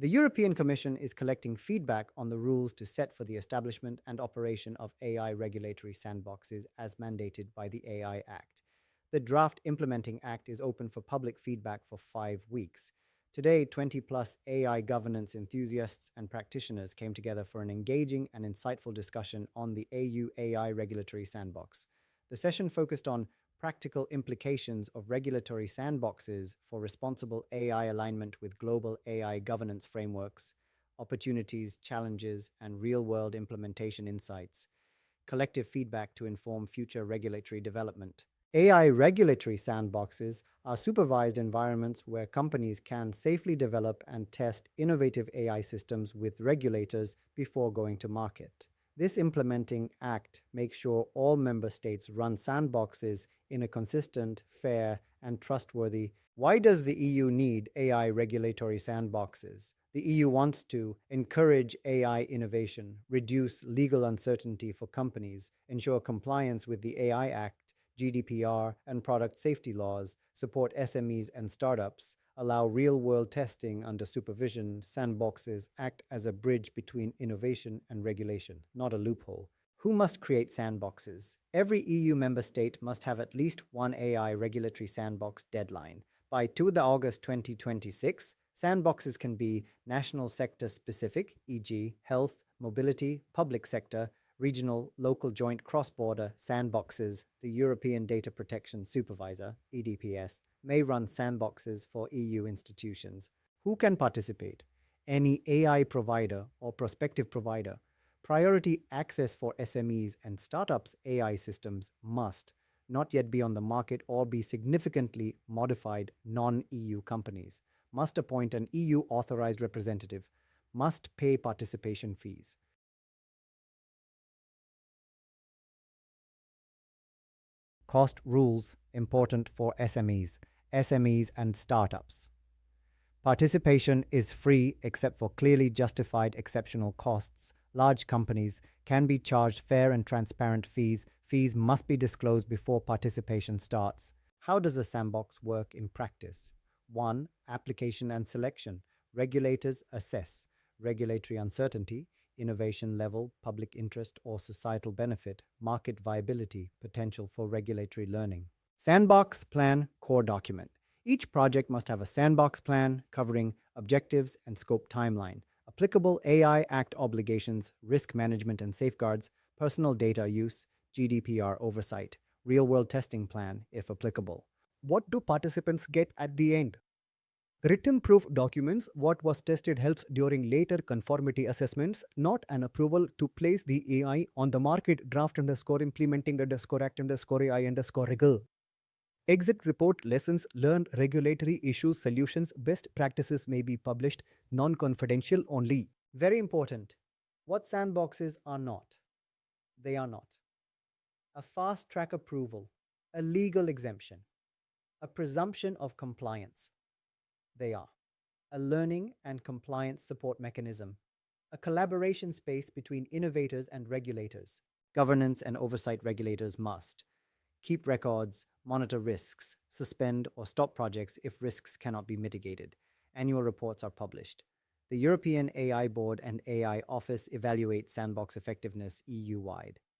The European Commission is collecting feedback on the rules to set for the establishment and operation of AI regulatory sandboxes as mandated by the AI Act. The draft implementing act is open for public feedback for 5 weeks. Today, 20 plus AI governance enthusiasts and practitioners came together for an engaging and insightful discussion on the AU AI regulatory sandbox. The session focused on practical implications of regulatory sandboxes for responsible AI alignment with global AI governance frameworks, opportunities, challenges, and real world implementation insights, collective feedback to inform future regulatory development. AI regulatory sandboxes are supervised environments where companies can safely develop and test innovative AI systems with regulators before going to market. This implementing act makes sure all member states run sandboxes in a consistent, fair, and trustworthy. Why does the EU need AI regulatory sandboxes? The EU wants to encourage AI innovation, reduce legal uncertainty for companies, ensure compliance with the AI Act, GDPR, and product safety laws, support SMEs and startups, allow real-world testing under supervision. Sandboxes act as a bridge between innovation and regulation, not a loophole. Who must create sandboxes? Every EU member state must have at least one AI regulatory sandbox deadline. By 2 August 2026, sandboxes can be national sector specific, e.g., health, mobility, public sector, regional, local joint cross-border sandboxes. The European Data Protection Supervisor, EDPS, may run sandboxes for EU institutions. Who can participate? Any AI provider or prospective provider. Priority access for SMEs and startups' AI systems must not yet be on the market or be significantly modified non-EU companies. Must appoint an EU authorized representative. Must pay participation fees. Cost rules important for SMEs and startups. Participation is free except for clearly justified exceptional costs. Large companies can be charged fair and transparent fees. Fees must be disclosed before participation starts. How does a sandbox work in practice? 1. Application and selection. Regulators assess regulatory uncertainty, innovation level, public interest or societal benefit, market viability, potential for regulatory learning. Sandbox plan core document. Each project must have a sandbox plan covering objectives and scope timeline, applicable AI Act obligations, risk management and safeguards, personal data use, GDPR oversight, real-world testing plan if applicable. What do participants get at the end? Written proof documents what was tested helps during later conformity assessments, not an approval to place the AI on the market. Draft underscore implementing underscore act underscore AI underscore reg. Exit report lessons learned, regulatory issues, solutions, best practices may be published, non-confidential only. Very important. What sandboxes are not? They are not a fast track approval, a legal exemption, a presumption of compliance. They are a learning and compliance support mechanism, a collaboration space between innovators and regulators. Governance and oversight. Regulators must keep records, monitor risks, suspend or stop projects if risks cannot be mitigated. Annual reports are published. The European AI Board and AI Office evaluate sandbox effectiveness EU-wide.